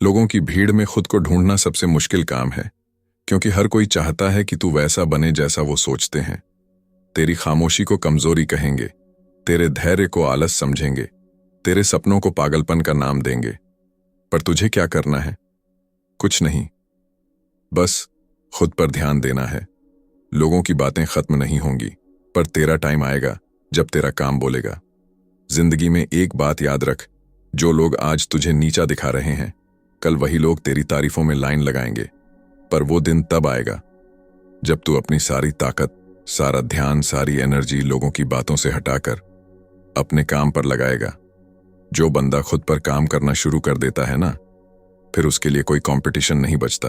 लोगों की भीड़ में खुद को ढूंढना सबसे मुश्किल काम है, क्योंकि हर कोई चाहता है कि तू वैसा बने जैसा वो सोचते हैं। तेरी खामोशी को कमजोरी कहेंगे, तेरे धैर्य को आलस समझेंगे, तेरे सपनों को पागलपन का नाम देंगे। पर तुझे क्या करना है? कुछ नहीं, बस खुद पर ध्यान देना है। लोगों की बातें खत्म नहीं होंगी, पर तेरा टाइम आएगा जब तेरा काम बोलेगा। जिंदगी में एक बात याद रख, जो लोग आज तुझे नीचा दिखा रहे हैं, कल वही लोग तेरी तारीफों में लाइन लगाएंगे। पर वो दिन तब आएगा जब तू अपनी सारी ताकत, सारा ध्यान, सारी एनर्जी लोगों की बातों से हटाकर अपने काम पर लगाएगा। जो बंदा खुद पर काम करना शुरू कर देता है ना, फिर उसके लिए कोई कंपटीशन नहीं बचता।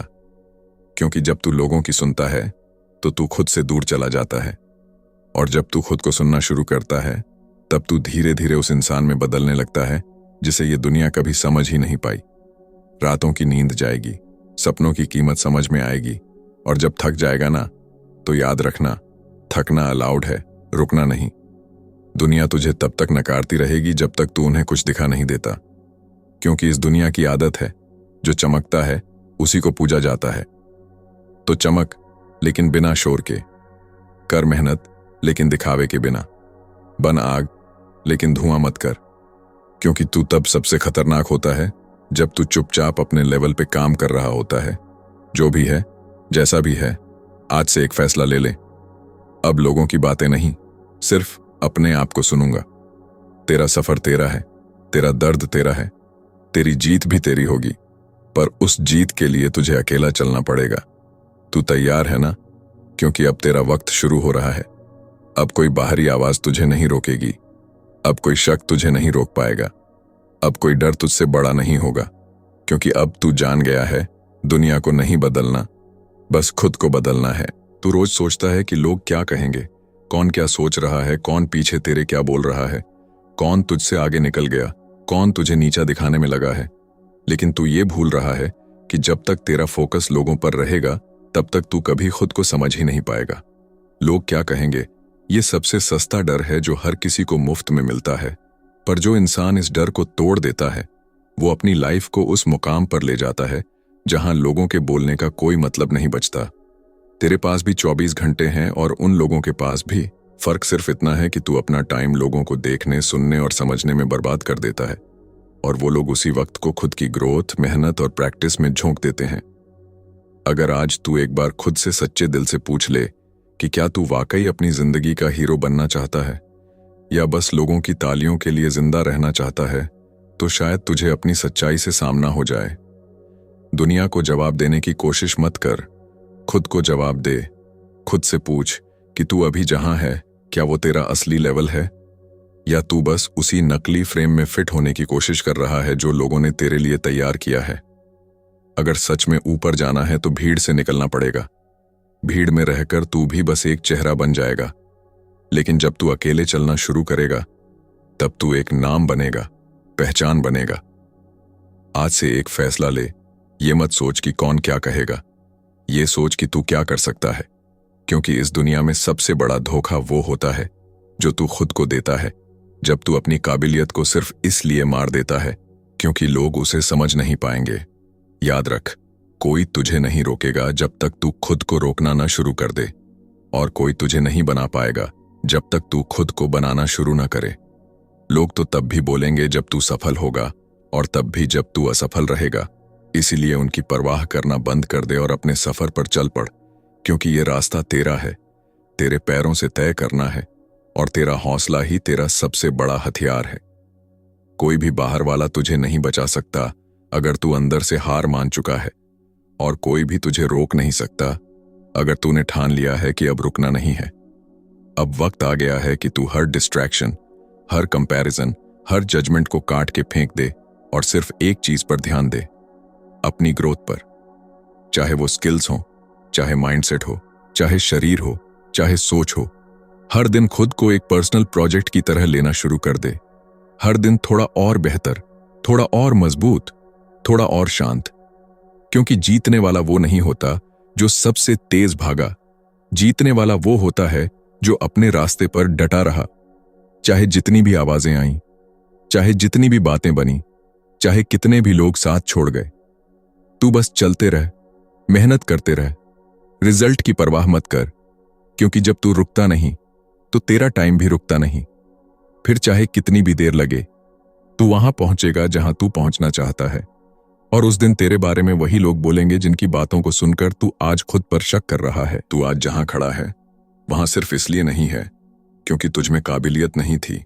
क्योंकि जब तू लोगों की सुनता है तो तू खुद से दूर चला जाता है, और जब तू खुद को सुनना शुरू करता है तब तू धीरे धीरे उस इंसान में बदलने लगता है जिसे ये दुनिया कभी समझ ही नहीं पाई। रातों की नींद जाएगी, सपनों की कीमत समझ में आएगी, और जब थक जाएगा ना, तो याद रखना, थकना अलाउड है, रुकना नहीं। दुनिया तुझे तब तक नकारती रहेगी जब तक तू उन्हें कुछ दिखा नहीं देता, क्योंकि इस दुनिया की आदत है, जो चमकता है उसी को पूजा जाता है। तो चमक, लेकिन बिना शोर के। कर मेहनत, लेकिन दिखावे के बिना। बन आग, लेकिन धुआं मत कर, क्योंकि तू तब सबसे खतरनाक होता है जब तू चुपचाप अपने लेवल पे काम कर रहा होता है। जो भी है, जैसा भी है, आज से एक फैसला ले ले। अब लोगों की बातें नहीं, सिर्फ अपने आप को सुनूंगा। तेरा सफर तेरा है, तेरा दर्द तेरा है, तेरी जीत भी तेरी होगी, पर उस जीत के लिए तुझे अकेला चलना पड़ेगा। तू तैयार है ना? क्योंकि अब तेरा वक्त शुरू हो रहा है। अब कोई बाहरी आवाज तुझे नहीं रोकेगी, अब कोई शक तुझे नहीं रोक पाएगा, अब कोई डर तुझसे बड़ा नहीं होगा, क्योंकि अब तू जान गया है, दुनिया को नहीं बदलना, बस खुद को बदलना है। तू रोज सोचता है कि लोग क्या कहेंगे, कौन क्या सोच रहा है, कौन पीछे तेरे क्या बोल रहा है, कौन तुझसे आगे निकल गया, कौन तुझे नीचा दिखाने में लगा है। लेकिन तू ये भूल रहा है कि जब तक तेरा फोकस लोगों पर रहेगा, तब तक तू कभी खुद को समझ ही नहीं पाएगा। लोग क्या कहेंगे, ये सबसे सस्ता डर है जो हर किसी को मुफ्त में मिलता है, पर जो इंसान इस डर को तोड़ देता है, वो अपनी लाइफ को उस मुकाम पर ले जाता है जहां लोगों के बोलने का कोई मतलब नहीं बचता। तेरे पास भी 24 घंटे हैं और उन लोगों के पास भी। फर्क सिर्फ इतना है कि तू अपना टाइम लोगों को देखने, सुनने और समझने में बर्बाद कर देता है, और वो लोग उसी वक्त को खुद की ग्रोथ, मेहनत और प्रैक्टिस में झोंक देते हैं। अगर आज तू एक बार खुद से सच्चे दिल से पूछ ले कि क्या तू वाकई अपनी जिंदगी का हीरो बनना चाहता है, या बस लोगों की तालियों के लिए जिंदा रहना चाहता है, तो शायद तुझे अपनी सच्चाई से सामना हो जाए। दुनिया को जवाब देने की कोशिश मत कर, खुद को जवाब दे। खुद से पूछ कि तू अभी जहां है, क्या वो तेरा असली लेवल है, या तू बस उसी नकली फ्रेम में फिट होने की कोशिश कर रहा है जो लोगों ने तेरे लिए तैयार किया है। अगर सच में ऊपर जाना है तो भीड़ से निकलना पड़ेगा। भीड़ में रहकर तू भी बस एक चेहरा बन जाएगा, लेकिन जब तू अकेले चलना शुरू करेगा, तब तू एक नाम बनेगा, पहचान बनेगा। आज से एक फैसला ले, ये मत सोच कि कौन क्या कहेगा, ये सोच कि तू क्या कर सकता है, क्योंकि इस दुनिया में सबसे बड़ा धोखा वो होता है जो तू खुद को देता है, जब तू अपनी काबिलियत को सिर्फ इसलिए मार देता है क्योंकि लोग उसे समझ नहीं पाएंगे। याद रख, कोई तुझे नहीं रोकेगा जब तक तू खुद को रोकना ना शुरू कर दे, और कोई तुझे नहीं बना पाएगा जब तक तू खुद को बनाना शुरू ना करे। लोग तो तब भी बोलेंगे जब तू सफल होगा, और तब भी जब तू असफल रहेगा। इसीलिए उनकी परवाह करना बंद कर दे और अपने सफर पर चल पड़, क्योंकि ये रास्ता तेरा है, तेरे पैरों से तय करना है, और तेरा हौसला ही तेरा सबसे बड़ा हथियार है। कोई भी बाहर वाला तुझे नहीं बचा सकता अगर तू अंदर से हार मान चुका है, और कोई भी तुझे रोक नहीं सकता अगर तूने ठान लिया है कि अब रुकना नहीं है। अब वक्त आ गया है कि तू हर डिस्ट्रैक्शन, हर कंपैरिजन, हर जजमेंट को काट के फेंक दे और सिर्फ एक चीज पर ध्यान दे, अपनी ग्रोथ पर। चाहे वो स्किल्स हो, चाहे माइंडसेट हो, चाहे शरीर हो, चाहे सोच हो, हर दिन खुद को एक पर्सनल प्रोजेक्ट की तरह लेना शुरू कर दे। हर दिन थोड़ा और बेहतर, थोड़ा और मजबूत, थोड़ा और शांत। क्योंकि जीतने वाला वो नहीं होता जो सबसे तेज भागा, जीतने वाला वो होता है जो अपने रास्ते पर डटा रहा। चाहे जितनी भी आवाजें आईं, चाहे जितनी भी बातें बनी, चाहे कितने भी लोग साथ छोड़ गए, तू बस चलते रह, मेहनत करते रह, रिजल्ट की परवाह मत कर, क्योंकि जब तू रुकता नहीं तो तेरा टाइम भी रुकता नहीं। फिर चाहे कितनी भी देर लगे, तू वहां पहुंचेगा जहां तू पहुंचना चाहता है। और उस दिन तेरे बारे में वही लोग बोलेंगे जिनकी बातों को सुनकर तू आज खुद पर शक कर रहा है। तू आज जहां खड़ा है वहां सिर्फ इसलिए नहीं है क्योंकि तुझमें काबिलियत नहीं थी,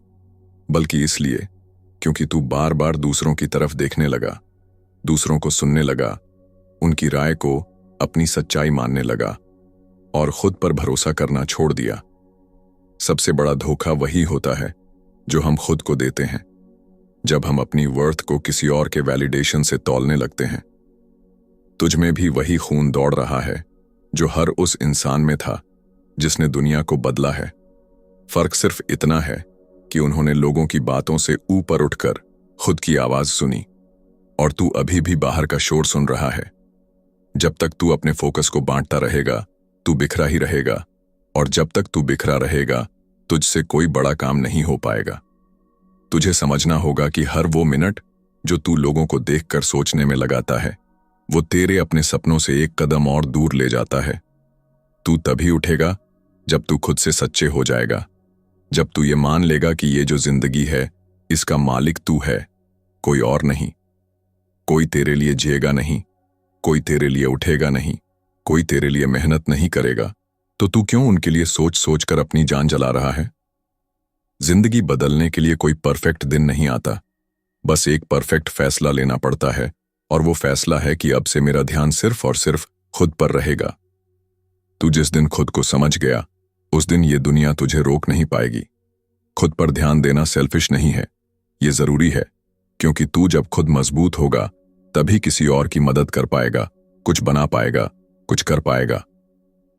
बल्कि इसलिए क्योंकि तू बार बार दूसरों की तरफ देखने लगा, दूसरों को सुनने लगा, उनकी राय को अपनी सच्चाई मानने लगा और खुद पर भरोसा करना छोड़ दिया। सबसे बड़ा धोखा वही होता है जो हम खुद को देते हैं जब हम अपनी वर्थ को किसी और के वैलिडेशन से तौलने लगते हैं। तुझमें भी वही खून दौड़ रहा है जो हर उस इंसान में था जिसने दुनिया को बदला है। फर्क सिर्फ इतना है कि उन्होंने लोगों की बातों से ऊपर उठकर खुद की आवाज सुनी, और तू अभी भी बाहर का शोर सुन रहा है। जब तक तू अपने फोकस को बांटता रहेगा, तू बिखरा ही रहेगा, और जब तक तू बिखरा रहेगा, तुझसे कोई बड़ा काम नहीं हो पाएगा। तुझे समझना होगा कि हर वो मिनट जो तू लोगों को देखकर सोचने में लगाता है, वो तेरे अपने सपनों से एक कदम और दूर ले जाता है। तू तभी उठेगा जब तू खुद से सच्चे हो जाएगा, जब तू ये मान लेगा कि ये जो जिंदगी है इसका मालिक तू है, कोई और नहीं। कोई तेरे लिए जिएगा नहीं, कोई तेरे लिए उठेगा नहीं, कोई तेरे लिए मेहनत नहीं करेगा, तो तू क्यों उनके लिए सोच सोच कर अपनी जान जला रहा है? जिंदगी बदलने के लिए कोई परफेक्ट दिन नहीं आता, बस एक परफेक्ट फैसला लेना पड़ता है, और वो फैसला है कि अब से मेरा ध्यान सिर्फ और सिर्फ खुद पर रहेगा। तू जिस दिन खुद को समझ गया, उस दिन ये दुनिया तुझे रोक नहीं पाएगी। खुद पर ध्यान देना सेल्फिश नहीं है, ये जरूरी है, क्योंकि तू जब खुद मजबूत होगा तभी किसी और की मदद कर पाएगा, कुछ बना पाएगा, कुछ कर पाएगा।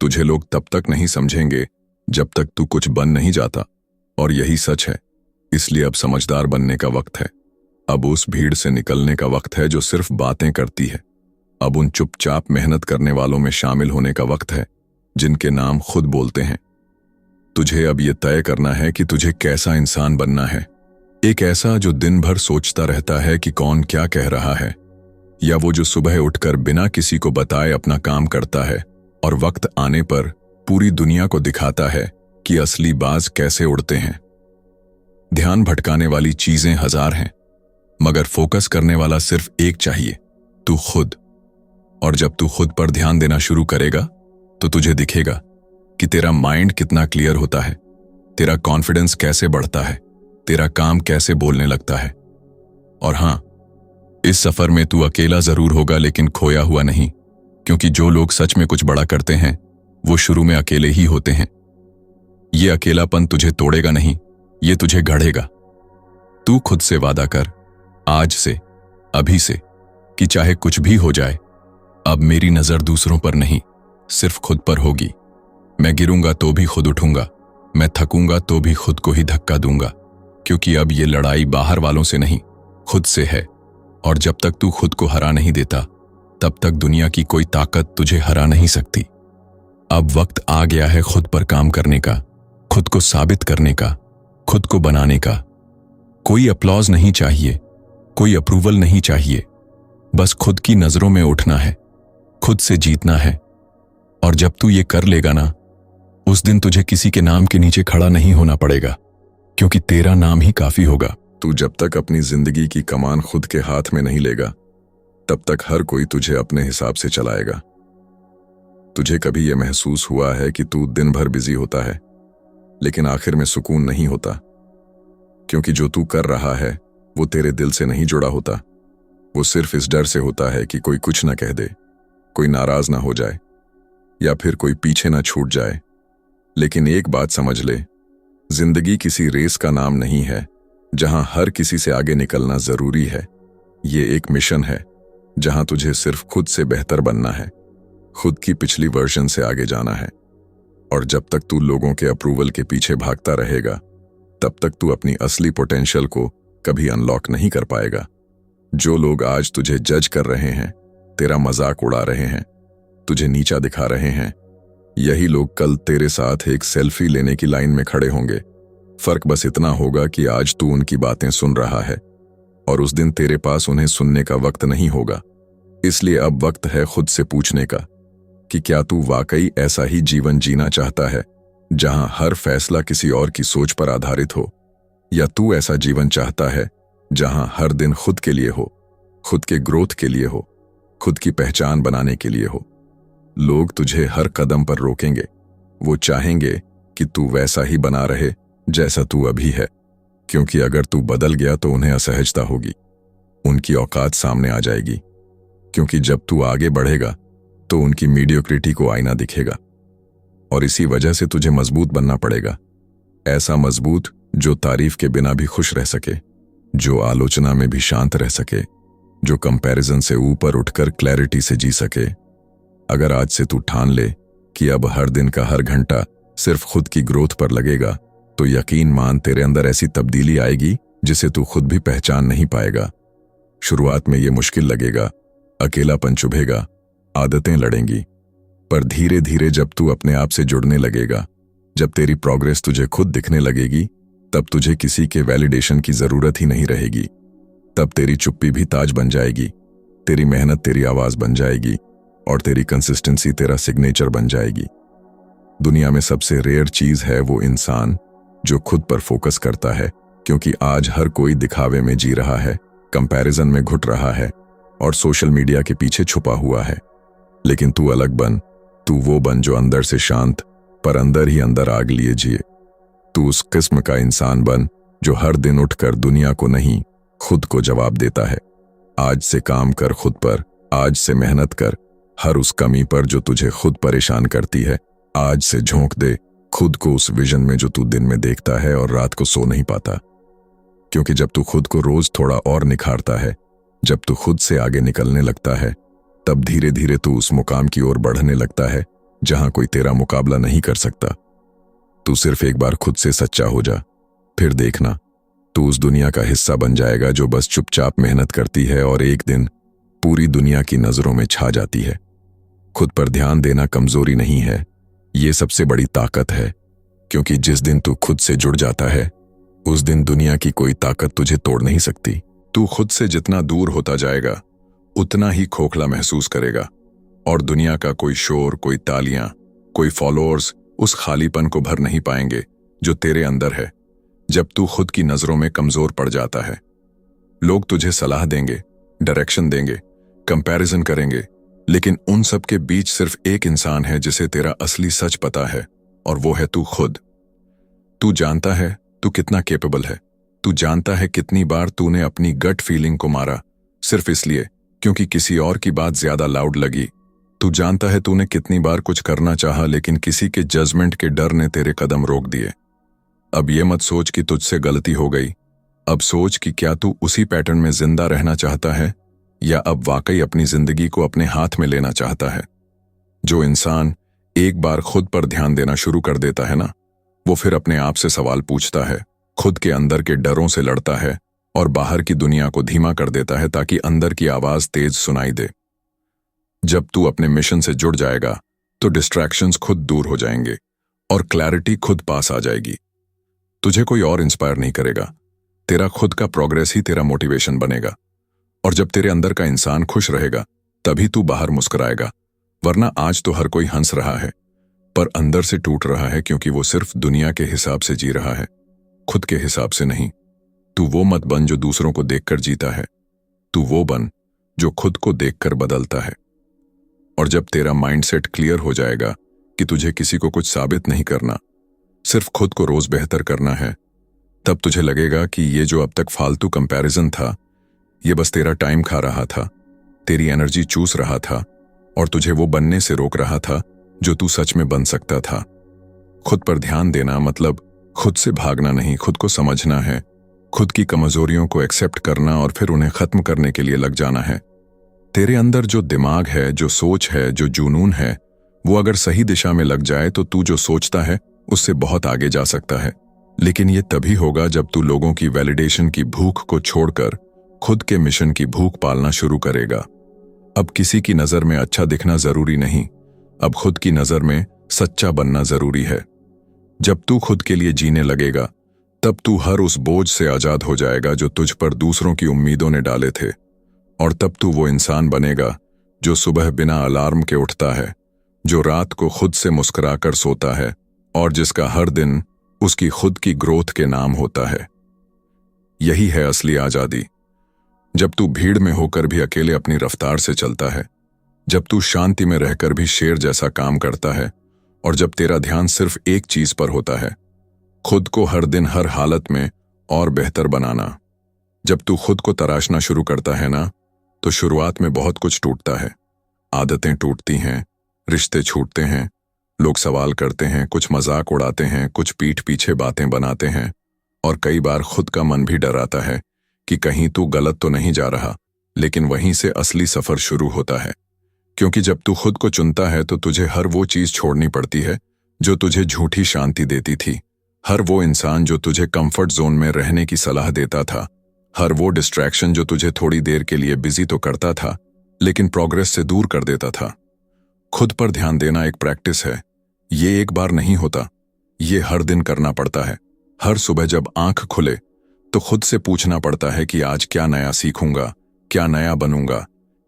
तुझे लोग तब तक नहीं समझेंगे जब तक तू कुछ बन नहीं जाता, और यही सच है। इसलिए अब समझदार बनने का वक्त है। अब उस भीड़ से निकलने का वक्त है जो सिर्फ बातें करती है। अब उन चुपचाप मेहनत करने वालों में शामिल होने का वक्त है जिनके नाम खुद बोलते हैं। तुझे अब यह तय करना है कि तुझे कैसा इंसान बनना है। एक ऐसा जो दिन भर सोचता रहता है कि कौन क्या कह रहा है, या वो जो सुबह उठकर बिना किसी को बताए अपना काम करता है और वक्त आने पर पूरी दुनिया को दिखाता है कि असली बाज कैसे उड़ते हैं। ध्यान भटकाने वाली चीजें हजार हैं, मगर फोकस करने वाला सिर्फ एक चाहिए, तू खुद। और जब तू खुद पर ध्यान देना शुरू करेगा तो तुझे दिखेगा कि तेरा माइंड कितना क्लियर होता है, तेरा कॉन्फिडेंस कैसे बढ़ता है, तेरा काम कैसे बोलने लगता है। और हां, इस सफर में तू अकेला जरूर होगा, लेकिन खोया हुआ नहीं, क्योंकि जो लोग सच में कुछ बड़ा करते हैं वो शुरू में अकेले ही होते हैं। ये अकेलापन तुझे तोड़ेगा नहीं, ये तुझे गढ़ेगा। तू खुद से वादा कर, आज से, अभी से, कि चाहे कुछ भी हो जाए, अब मेरी नजर दूसरों पर नहीं, सिर्फ खुद पर होगी। मैं गिरूंगा तो भी खुद उठूंगा, मैं थकूंगा तो भी खुद को ही धक्का दूंगा, क्योंकि अब ये लड़ाई बाहर वालों से नहीं, खुद से है। और जब तक तू खुद को हरा नहीं देता, तब तक दुनिया की कोई ताकत तुझे हरा नहीं सकती। अब वक्त आ गया है खुद पर काम करने का, खुद को साबित करने का, खुद को बनाने का। कोई अप्लॉज नहीं चाहिए, कोई अप्रूवल नहीं चाहिए, बस खुद की नजरों में उठना है, खुद से जीतना है। और जब तू ये कर लेगा ना, उस दिन तुझे किसी के नाम के नीचे खड़ा नहीं होना पड़ेगा, क्योंकि तेरा नाम ही काफी होगा। तू जब तक अपनी जिंदगी की कमान खुद के हाथ में नहीं लेगा, तब तक हर कोई तुझे अपने हिसाब से चलाएगा। तुझे कभी यह महसूस हुआ है कि तू दिन भर बिजी होता है, लेकिन आखिर में सुकून नहीं होता? क्योंकि जो तू कर रहा है वो तेरे दिल से नहीं जुड़ा होता, वो सिर्फ इस डर से होता है कि कोई कुछ ना कह दे, कोई नाराज ना हो जाए, या फिर कोई पीछे ना छूट जाए। लेकिन एक बात समझ ले, जिंदगी किसी रेस का नाम नहीं है जहां हर किसी से आगे निकलना जरूरी है। ये एक मिशन है जहां तुझे सिर्फ खुद से बेहतर बनना है, खुद की पिछली वर्जन से आगे जाना है। और जब तक तू लोगों के अप्रूवल के पीछे भागता रहेगा, तब तक तू अपनी असली पोटेंशियल को कभी अनलॉक नहीं कर पाएगा। जो लोग आज तुझे जज कर रहे हैं, तेरा मजाक उड़ा रहे हैं, तुझे नीचा दिखा रहे हैं, यही लोग कल तेरे साथ एक सेल्फी लेने की लाइन में खड़े होंगे। फर्क बस इतना होगा कि आज तू उनकी बातें सुन रहा है, और उस दिन तेरे पास उन्हें सुनने का वक्त नहीं होगा। इसलिए अब वक्त है खुद से पूछने का कि क्या तू वाकई ऐसा ही जीवन जीना चाहता है जहां हर फैसला किसी और की सोच पर आधारित हो, या तू ऐसा जीवन चाहता है जहां हर दिन खुद के लिए हो, खुद के ग्रोथ के लिए हो, खुद की पहचान बनाने के लिए हो। लोग तुझे हर कदम पर रोकेंगे, वो चाहेंगे कि तू वैसा ही बना रहे जैसा तू अभी है, क्योंकि अगर तू बदल गया तो उन्हें असहजता होगी, उनकी औकात सामने आ जाएगी, क्योंकि जब तू आगे बढ़ेगा तो उनकी मीडियोक्रिटी को आईना दिखेगा। और इसी वजह से तुझे मजबूत बनना पड़ेगा, ऐसा मजबूत जो तारीफ के बिना भी खुश रह सके, जो आलोचना में भी शांत रह सके, जो कंपैरिजन से ऊपर उठकर क्लैरिटी से जी सके। अगर आज से तू ठान ले कि अब हर दिन का हर घंटा सिर्फ खुद की ग्रोथ पर लगेगा, तो यकीन मान तेरे अंदर ऐसी तब्दीली आएगी जिसे तू खुद भी पहचान नहीं पाएगा। शुरुआत में ये मुश्किल लगेगा, अकेलापन चुभेगा, आदतें लड़ेंगी, पर धीरे धीरे जब तू अपने आप से जुड़ने लगेगा, जब तेरी प्रोग्रेस तुझे खुद दिखने लगेगी, तब तुझे किसी के वैलिडेशन की जरूरत ही नहीं रहेगी। तब तेरी चुप्पी भी ताज बन जाएगी, तेरी मेहनत तेरी आवाज बन जाएगी, और तेरी कंसिस्टेंसी तेरा सिग्नेचर बन जाएगी। दुनिया में सबसे रेयर चीज है वो इंसान जो खुद पर फोकस करता है, क्योंकि आज हर कोई दिखावे में जी रहा है, कंपैरिजन में घुट रहा है और सोशल मीडिया के पीछे छुपा हुआ है। लेकिन तू अलग बन, तू वो बन जो अंदर से शांत पर अंदर ही अंदर आग लिए जिए। तू उस किस्म का इंसान बन जो हर दिन उठकर दुनिया को नहीं खुद को जवाब देता है। आज से काम कर खुद पर, आज से मेहनत कर, हर उस कमी पर जो तुझे खुद परेशान करती है आज से झोंक दे खुद को उस विजन में जो तू दिन में देखता है और रात को सो नहीं पाता। क्योंकि जब तू खुद को रोज थोड़ा और निखारता है, जब तू खुद से आगे निकलने लगता है, तब धीरे धीरे तू उस मुकाम की ओर बढ़ने लगता है जहां कोई तेरा मुकाबला नहीं कर सकता। तू सिर्फ एक बार खुद से सच्चा हो जा, फिर देखना तू उस दुनिया का हिस्सा बन जाएगा जो बस चुपचाप मेहनत करती है और एक दिन पूरी दुनिया की नजरों में छा जाती है। खुद पर ध्यान देना कमजोरी नहीं है, ये सबसे बड़ी ताकत है, क्योंकि जिस दिन तू खुद से जुड़ जाता है उस दिन दुनिया की कोई ताकत तुझे तोड़ नहीं सकती। तू खुद से जितना दूर होता जाएगा उतना ही खोखला महसूस करेगा, और दुनिया का कोई शोर, कोई तालियां, कोई फॉलोअर्स उस खालीपन को भर नहीं पाएंगे जो तेरे अंदर है। जब तू खुद की नजरों में कमजोर पड़ जाता है, लोग तुझे सलाह देंगे, डायरेक्शन देंगे, कंपैरिजन करेंगे, लेकिन उन सब के बीच सिर्फ एक इंसान है जिसे तेरा असली सच पता है, और वो है तू खुद। तू जानता है तू कितना कैपेबल है, तू जानता है कितनी बार तूने अपनी गट फीलिंग को मारा सिर्फ इसलिए क्योंकि किसी और की बात ज्यादा लाउड लगी। तू जानता है तूने कितनी बार कुछ करना चाहा लेकिन किसी के जजमेंट के डर ने तेरे कदम रोक दिए। अब ये मत सोच कि तुझसे गलती हो गई, अब सोच कि क्या तू उसी पैटर्न में जिंदा रहना चाहता है या अब वाकई अपनी जिंदगी को अपने हाथ में लेना चाहता है। जो इंसान एक बार खुद पर ध्यान देना शुरू कर देता है ना, वो फिर अपने आप से सवाल पूछता है, खुद के अंदर के डरों से लड़ता है और बाहर की दुनिया को धीमा कर देता है ताकि अंदर की आवाज तेज सुनाई दे। जब तू अपने मिशन से जुड़ जाएगा तो डिस्ट्रैक्शंस खुद दूर हो जाएंगे और क्लैरिटी खुद पास आ जाएगी। तुझे कोई और इंस्पायर नहीं करेगा, तेरा खुद का प्रोग्रेस ही तेरा मोटिवेशन बनेगा। और जब तेरे अंदर का इंसान खुश रहेगा तभी तू बाहर मुस्कुराएगा, वरना आज तो हर कोई हंस रहा है पर अंदर से टूट रहा है, क्योंकि वो सिर्फ दुनिया के हिसाब से जी रहा है, खुद के हिसाब से नहीं। तू वो मत बन जो दूसरों को देखकर जीता है, तू वो बन जो खुद को देखकर बदलता है। और जब तेरा माइंडसेट क्लियर हो जाएगा कि तुझे किसी को कुछ साबित नहीं करना, सिर्फ खुद को रोज बेहतर करना है, तब तुझे लगेगा कि ये जो अब तक फालतू कंपैरिजन था ये बस तेरा टाइम खा रहा था, तेरी एनर्जी चूस रहा था और तुझे वो बनने से रोक रहा था जो तू सच में बन सकता था। खुद पर ध्यान देना मतलब खुद से भागना नहीं, खुद को समझना है, खुद की कमजोरियों को एक्सेप्ट करना और फिर उन्हें खत्म करने के लिए लग जाना है। तेरे अंदर जो दिमाग है, जो सोच है, जो जुनून है, वो अगर सही दिशा में लग जाए तो तू जो सोचता है उससे बहुत आगे जा सकता है। लेकिन ये तभी होगा जब तू लोगों की वैलिडेशन की भूख को छोड़कर खुद के मिशन की भूख पालना शुरू करेगा। अब किसी की नजर में अच्छा दिखना जरूरी नहीं, अब खुद की नजर में सच्चा बनना जरूरी है। जब तू खुद के लिए जीने लगेगा तब तू हर उस बोझ से आजाद हो जाएगा जो तुझ पर दूसरों की उम्मीदों ने डाले थे, और तब तू वो इंसान बनेगा जो सुबह बिना अलार्म के उठता है, जो रात को खुद से मुस्कुराकर सोता है और जिसका हर दिन उसकी खुद की ग्रोथ के नाम होता है। यही है असली आजादी। जब तू भीड़ में होकर भी अकेले अपनी रफ्तार से चलता है, जब तू शांति में रहकर भी शेर जैसा काम करता है और जब तेरा ध्यान सिर्फ एक चीज पर होता है, खुद को हर दिन हर हालत में और बेहतर बनाना। जब तू खुद को तराशना शुरू करता है ना, तो शुरुआत में बहुत कुछ टूटता है। आदतें टूटती हैं, रिश्ते छूटते हैं, लोग सवाल करते हैं, कुछ मजाक उड़ाते हैं, कुछ पीठ पीछे बातें बनाते हैं और कई बार खुद का मन भी डराता है कि कहीं तू गलत तो नहीं जा रहा। लेकिन वहीं से असली सफर शुरू होता है, क्योंकि जब तू खुद को चुनता है तो तुझे हर वो चीज छोड़नी पड़ती है जो तुझे झूठी शांति देती थी, हर वो इंसान जो तुझे कंफर्ट जोन में रहने की सलाह देता था, हर वो डिस्ट्रैक्शन जो तुझे थोड़ी देर के लिए बिजी तो करता था लेकिन प्रोग्रेस से दूर कर देता था। खुद पर ध्यान देना एक प्रैक्टिस है। ये एक बार नहीं होता, ये हर दिन करना पड़ता है। हर सुबह जब आंख खुले तो खुद से पूछना पड़ता है कि आज क्या नया सीखूंगा, क्या नया बनूंगा,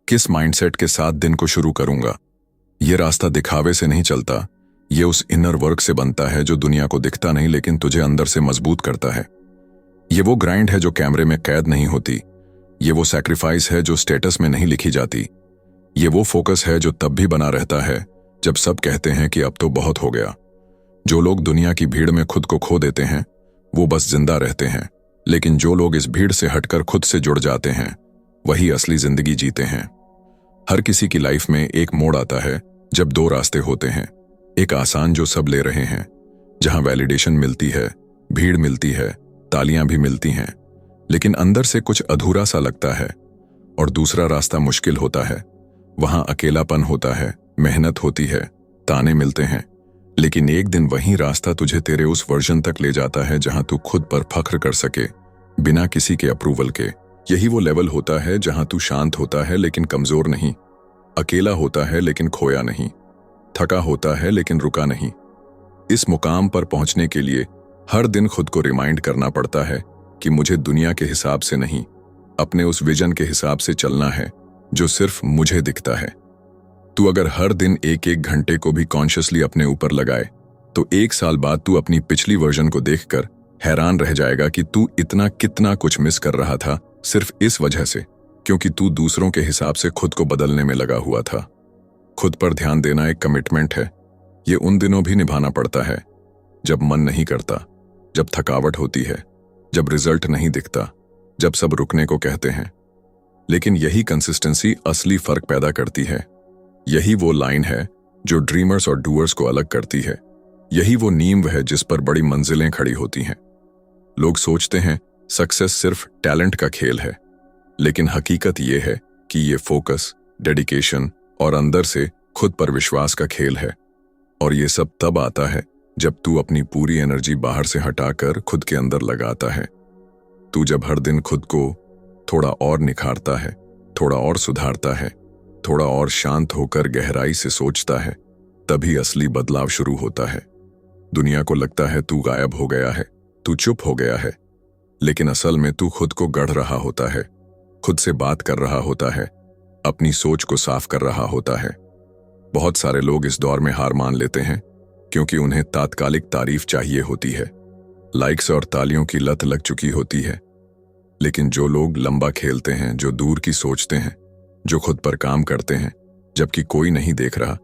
किस माइंडसेट के साथ दिन को शुरू करूंगा। ये रास्ता दिखावे से नहीं चलता, ये उस इनर वर्क से बनता है जो दुनिया को दिखता नहीं लेकिन तुझे अंदर से मजबूत करता है। ये वो ग्राइंड है जो कैमरे में कैद नहीं होती, ये वो सैक्रिफाइस है जो स्टेटस में नहीं लिखी जाती, ये वो फोकस है जो तब भी बना रहता है जब सब कहते हैं कि अब तो बहुत हो गया। जो लोग दुनिया की भीड़ में खुद को खो देते हैं वो बस जिंदा रहते हैं, लेकिन जो लोग इस भीड़ से हटकर खुद से जुड़ जाते हैं वही असली जिंदगी जीते हैं। हर किसी की लाइफ में एक मोड़ आता है जब दो रास्ते होते हैं, एक आसान जो सब ले रहे हैं, जहां वैलिडेशन मिलती है, भीड़ मिलती है, तालियां भी मिलती हैं, लेकिन अंदर से कुछ अधूरा सा लगता है, और दूसरा रास्ता मुश्किल होता है, वहां अकेलापन होता है, मेहनत होती है, ताने मिलते हैं, लेकिन एक दिन वही रास्ता तुझे तेरे उस वर्जन तक ले जाता है जहां तू खुद पर फख्र कर सके, बिना किसी के अप्रूवल के। यही वो लेवल होता है जहां तू शांत होता है लेकिन कमजोर नहीं, अकेला होता है लेकिन खोया नहीं, थका होता है लेकिन रुका नहीं। इस मुकाम पर पहुंचने के लिए हर दिन खुद को रिमाइंड करना पड़ता है कि मुझे दुनिया के हिसाब से नहीं, अपने उस विजन के हिसाब से चलना है जो सिर्फ मुझे दिखता है। तू अगर हर दिन एक एक घंटे को भी कॉन्शियसली अपने ऊपर लगाए तो 1 साल बाद तू अपनी पिछली वर्जन को देखकर हैरान रह जाएगा कि तू इतना कितना कुछ मिस कर रहा था सिर्फ इस वजह से क्योंकि तू दूसरों के हिसाब से खुद को बदलने में लगा हुआ था। खुद पर ध्यान देना एक कमिटमेंट है। ये उन दिनों भी निभाना पड़ता है जब मन नहीं करता, जब थकावट होती है, जब रिजल्ट नहीं दिखता, जब सब रुकने को कहते हैं। लेकिन यही कंसिस्टेंसी असली फर्क पैदा करती है। यही वो लाइन है जो ड्रीमर्स और डूअर्स को अलग करती है। यही वो नींव है जिस पर बड़ी मंजिलें खड़ी होती हैं। लोग सोचते हैं सक्सेस सिर्फ टैलेंट का खेल है, लेकिन हकीकत ये है कि ये फोकस, डेडिकेशन और अंदर से खुद पर विश्वास का खेल है। और ये सब तब आता है जब तू अपनी पूरी एनर्जी बाहर से हटाकर खुद के अंदर लगाता है। तू जब हर दिन खुद को थोड़ा और निखारता है, थोड़ा और सुधारता है, थोड़ा और शांत होकर गहराई से सोचता है, तभी असली बदलाव शुरू होता है। दुनिया को लगता है तू गायब हो गया है, तू चुप हो गया है, लेकिन असल में तू खुद को गढ़ रहा होता है, खुद से बात कर रहा होता है, अपनी सोच को साफ कर रहा होता है। बहुत सारे लोग इस दौर में हार मान लेते हैं क्योंकि उन्हें तात्कालिक तारीफ चाहिए होती है, लाइक्स और तालियों की लत लग चुकी होती है। लेकिन जो लोग लंबा खेलते हैं, जो दूर की सोचते हैं, जो खुद पर काम करते हैं जबकि कोई नहीं देख रहा,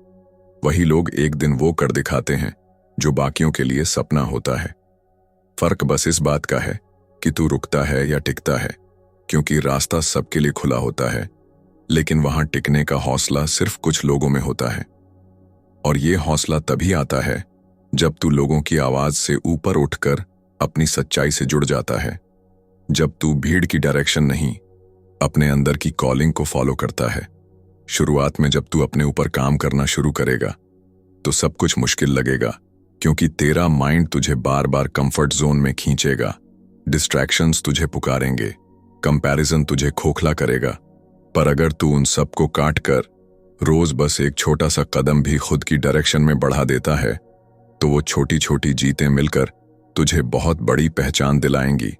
वही लोग एक दिन वो कर दिखाते हैं जो बाकियों के लिए सपना होता है। फर्क बस इस बात का है कि तू रुकता है या टिकता है, क्योंकि रास्ता सबके लिए खुला होता है, लेकिन वहां टिकने का हौसला सिर्फ कुछ लोगों में होता है। और ये हौसला तभी आता है जब तू लोगों की आवाज से ऊपर उठकर अपनी सच्चाई से जुड़ जाता है, जब तू भीड़ की डायरेक्शन नहीं, अपने अंदर की कॉलिंग को फॉलो करता है। शुरुआत में जब तू अपने ऊपर काम करना शुरू करेगा तो सब कुछ मुश्किल लगेगा, क्योंकि तेरा माइंड तुझे बार बार कंफर्ट जोन में खींचेगा, डिस्ट्रैक्शंस तुझे पुकारेंगे, कंपैरिजन तुझे खोखला करेगा। पर अगर तू उन सबको काट कर रोज बस एक छोटा सा कदम भी खुद की डायरेक्शन में बढ़ा देता है, तो वो छोटी छोटी जीतें मिलकर तुझे बहुत बड़ी पहचान दिलाएंगी।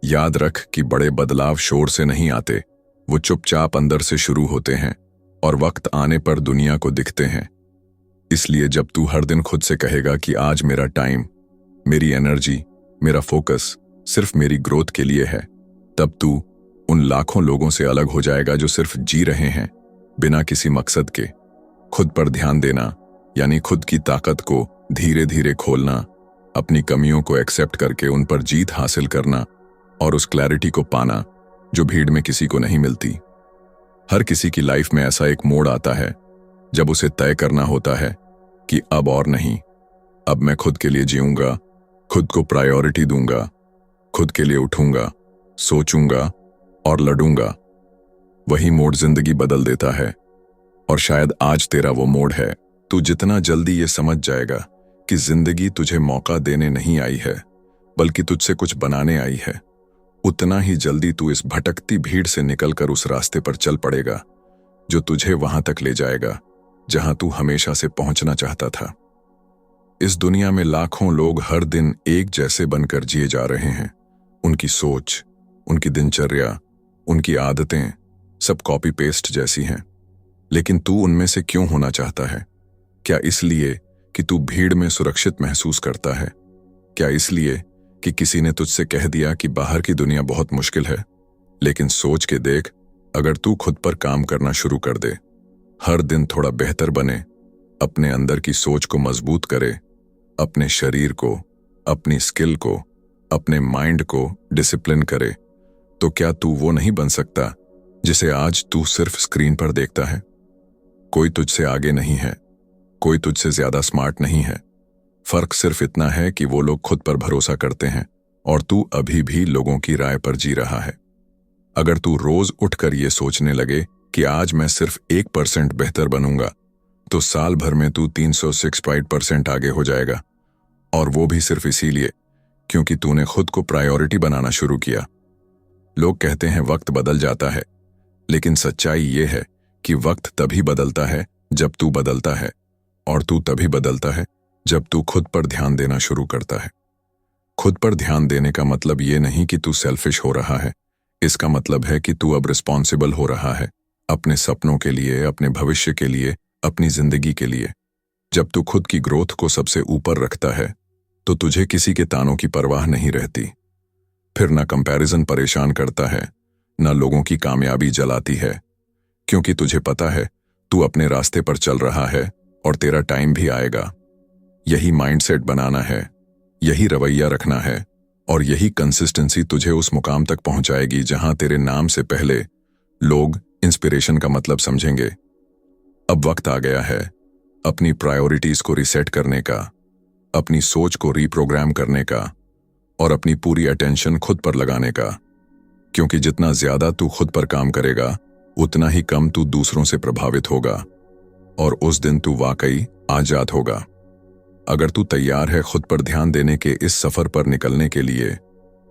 याद रख कि बड़े बदलाव शोर से नहीं आते, वो चुपचाप अंदर से शुरू होते हैं। और वक्त आने पर दुनिया को दिखते हैं। इसलिए जब तू हर दिन खुद से कहेगा कि आज मेरा टाइम, मेरी एनर्जी, मेरा फोकस सिर्फ मेरी ग्रोथ के लिए है, तब तू उन लाखों लोगों से अलग हो जाएगा जो सिर्फ जी रहे हैं बिना किसी मकसद के। खुद पर ध्यान देना यानी खुद की ताकत को धीरे धीरे खोलना, अपनी कमियों को एक्सेप्ट करके उन पर जीत हासिल करना और उस क्लैरिटी को पाना जो भीड़ में किसी को नहीं मिलती। हर किसी की लाइफ में ऐसा एक मोड़ आता है जब उसे तय करना होता है कि अब और नहीं, अब मैं खुद के लिए जीऊंगा, खुद को प्रायोरिटी दूंगा, खुद के लिए उठूंगा, सोचूंगा और लड़ूंगा। वही मोड़ जिंदगी बदल देता है। और शायद आज तेरा वो मोड़ है। तू जितना जल्दी ये समझ जाएगा कि जिंदगी तुझे मौका देने नहीं आई है बल्कि तुझसे कुछ बनाने आई है, उतना ही जल्दी तू इस भटकती भीड़ से निकलकर उस रास्ते पर चल पड़ेगा जो तुझे वहां तक ले जाएगा जहां तू हमेशा से पहुंचना चाहता था। इस दुनिया में लाखों लोग हर दिन एक जैसे बनकर जिए जा रहे हैं। उनकी सोच, उनकी दिनचर्या, उनकी आदतें सब कॉपी पेस्ट जैसी हैं। लेकिन तू उनमें से क्यों होना चाहता है? क्या इसलिए कि तू भीड़ में सुरक्षित महसूस करता है? क्या इसलिए कि किसी ने तुझसे कह दिया कि बाहर की दुनिया बहुत मुश्किल है? लेकिन सोच के देख, अगर तू खुद पर काम करना शुरू कर दे, हर दिन थोड़ा बेहतर बने, अपने अंदर की सोच को मजबूत करे, अपने शरीर को, अपनी स्किल को, अपने माइंड को डिसिप्लिन करे, तो क्या तू वो नहीं बन सकता जिसे आज तू सिर्फ स्क्रीन पर देखता है? कोई तुझसे आगे नहीं है, कोई तुझसे ज्यादा स्मार्ट नहीं है। फर्क सिर्फ इतना है कि वो लोग खुद पर भरोसा करते हैं और तू अभी भी लोगों की राय पर जी रहा है। अगर तू रोज उठकर ये सोचने लगे कि आज मैं सिर्फ 1% बेहतर बनूंगा, तो साल भर में तू 306% आगे हो जाएगा। और वो भी सिर्फ इसीलिए क्योंकि तूने खुद को प्रायोरिटी बनाना शुरू किया। लोग कहते हैं वक्त बदल जाता है, लेकिन सच्चाई ये है कि वक्त तभी बदलता है जब तू बदलता है, और तू तभी बदलता है जब तू खुद पर ध्यान देना शुरू करता है। खुद पर ध्यान देने का मतलब ये नहीं कि तू सेल्फिश हो रहा है, इसका मतलब है कि तू अब रिस्पॉन्सिबल हो रहा है अपने सपनों के लिए, अपने भविष्य के लिए, अपनी जिंदगी के लिए। जब तू खुद की ग्रोथ को सबसे ऊपर रखता है तो तुझे किसी के तानों की परवाह नहीं रहती। फिर ना कंपैरिजन परेशान करता है, ना लोगों की कामयाबी जलाती है, क्योंकि तुझे पता है तू अपने रास्ते पर चल रहा है और तेरा टाइम भी आएगा। यही माइंडसेट बनाना है, यही रवैया रखना है, और यही कंसिस्टेंसी तुझे उस मुकाम तक पहुंचाएगी जहां तेरे नाम से पहले लोग इंस्पिरेशन का मतलब समझेंगे। अब वक्त आ गया है अपनी प्रायोरिटीज को रिसेट करने का, अपनी सोच को रीप्रोग्राम करने का और अपनी पूरी अटेंशन खुद पर लगाने का। क्योंकि जितना ज्यादा तू खुद पर काम करेगा, उतना ही कम तू दूसरों से प्रभावित होगा, और उस दिन तू वाकई आजाद होगा। अगर तू तैयार है खुद पर ध्यान देने के इस सफर पर निकलने के लिए,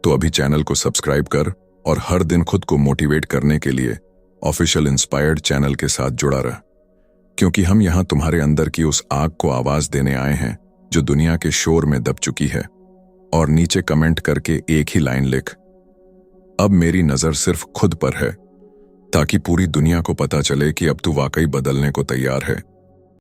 तो अभी चैनल को सब्सक्राइब कर और हर दिन खुद को मोटिवेट करने के लिए ऑफिशियल इंस्पायर्ड चैनल के साथ जुड़ा रह। क्योंकि हम यहां तुम्हारे अंदर की उस आग को आवाज देने आए हैं जो दुनिया के शोर में दब चुकी है। और नीचे कमेंट करके एक ही लाइन लिख, अब मेरी नजर सिर्फ खुद पर है, ताकि पूरी दुनिया को पता चले कि अब तू वाकई बदलने को तैयार है।